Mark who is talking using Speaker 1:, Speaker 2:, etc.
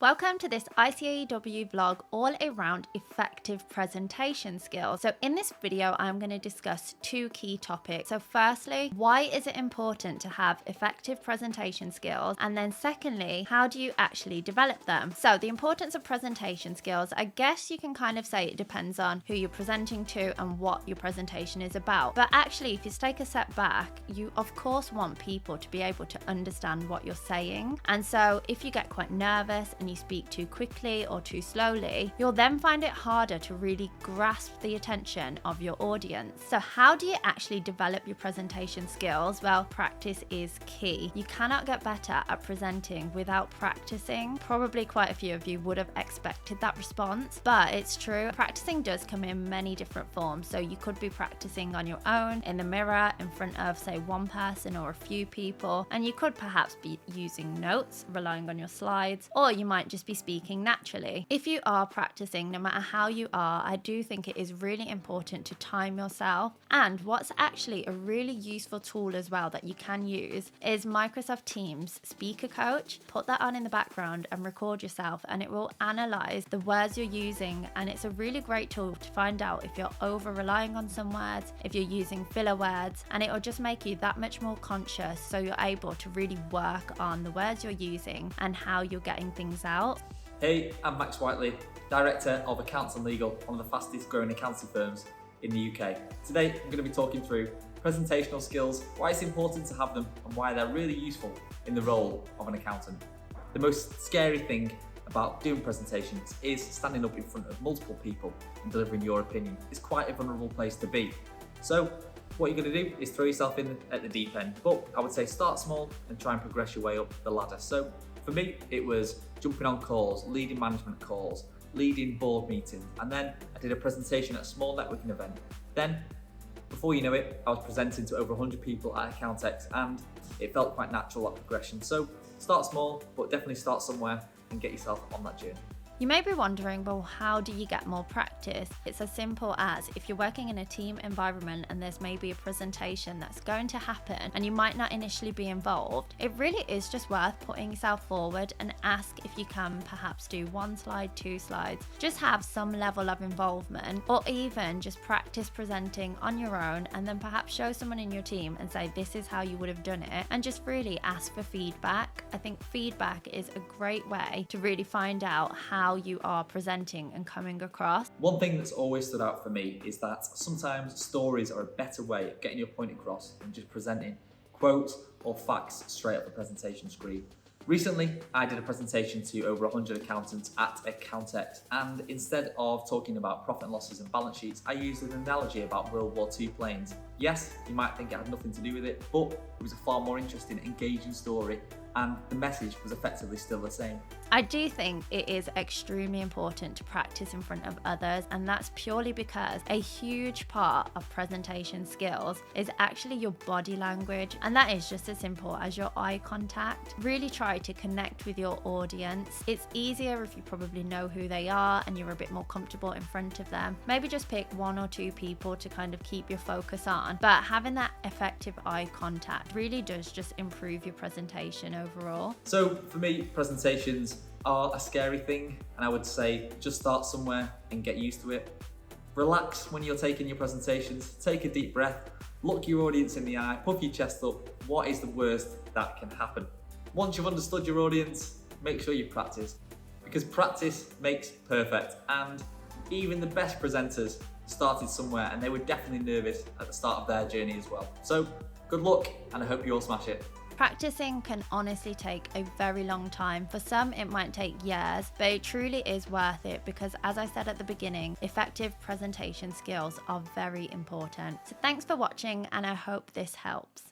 Speaker 1: Welcome to this ICAEW vlog all around effective presentation skills. So in this video, I'm going to discuss two key topics. So firstly, why is it important to have effective presentation skills? And then secondly, how do you actually develop them? So the importance of presentation skills, I guess you can kind of say it depends on who you're presenting to and what your presentation is about. But actually, if you take a step back, you of course want people to be able to understand what you're saying. And so if you get quite nervous and you speak too quickly or too slowly, you'll then find it harder to really grasp the attention of your audience. So how do you actually develop your presentation skills? Well, practice is key. You cannot get better at presenting without practicing. Probably quite a few of you would have expected that response, but it's true. Practicing does come in many different forms. So you could be practicing on your own, in the mirror, in front of say one person or a few people, and you could perhaps be using notes, relying on your slides, or you might just be speaking naturally. If you are practicing, no matter how you are, I do think it is really important to time yourself. And what's actually a really useful tool as well that you can use is Microsoft Teams Speaker Coach. Put that on in the background and record yourself, and it will analyze the words you're using. And it's a really great tool to find out if you're over relying on some words, if you're using filler words, and it will just make you that much more conscious so you're able to really work on the words you're using and how you're getting things out.
Speaker 2: Hey, I'm Max Whiteley, Director of Accounts and Legal, one of the fastest growing accounting firms in the UK. Today, I'm going to be talking through presentational skills, why it's important to have them, and why they're really useful in the role of an accountant. The most scary thing about doing presentations is standing up in front of multiple people and delivering your opinion. It's quite a vulnerable place to be. So, what you're going to do is throw yourself in at the deep end, but I would say start small and try and progress your way up the ladder. So for me, it was jumping on calls, leading management calls, leading board meetings, and then I did a presentation at a small networking event. Then, before you know it, I was presenting to over 100 people at Accountex, and it felt quite natural, that progression. So start small, but definitely start somewhere and get yourself on that journey.
Speaker 1: You may be wondering, well, how do you get more practice? It's as simple as if you're working in a team environment and there's maybe a presentation that's going to happen and you might not initially be involved, it really is just worth putting yourself forward and ask if you can perhaps do one slide, two slides, just have some level of involvement, or even just practice presenting on your own and then perhaps show someone in your team and say, this is how you would have done it, and just really ask for feedback. I think feedback is a great way to really find out how you are presenting and coming across.
Speaker 2: One thing that's always stood out for me is that sometimes stories are a better way of getting your point across than just presenting quotes or facts straight up the presentation screen. Recently, I did a presentation to over 100 accountants at Accountex, and instead of talking about profit and losses and balance sheets, I used an analogy about World War II planes. Yes, you might think it had nothing to do with it, but it was a far more interesting, engaging story, and the message was effectively still the same.
Speaker 1: I do think it is extremely important to practice in front of others, and that's purely because a huge part of presentation skills is actually your body language, and that is just as simple as your eye contact. Really try to connect with your audience. It's easier if you probably know who they are and you're a bit more comfortable in front of them. Maybe just pick one or two people to kind of keep your focus on, but having that effective eye contact really does just improve your presentation overall.
Speaker 2: So for me, presentations are a scary thing, and I would say just start somewhere and get used to it. Relax when you're taking your presentations, take a deep breath, look your audience in the eye, puff your chest up. What is the worst that can happen? Once you've understood your audience, make sure you practice, because practice makes perfect, and even the best presenters started somewhere and they were definitely nervous at the start of their journey as well. So good luck, and I hope you all smash it.
Speaker 1: Practicing can honestly take a very long time. For some, it might take years, but it truly is worth it because, as I said at the beginning, effective presentation skills are very important. So thanks for watching, and I hope this helps.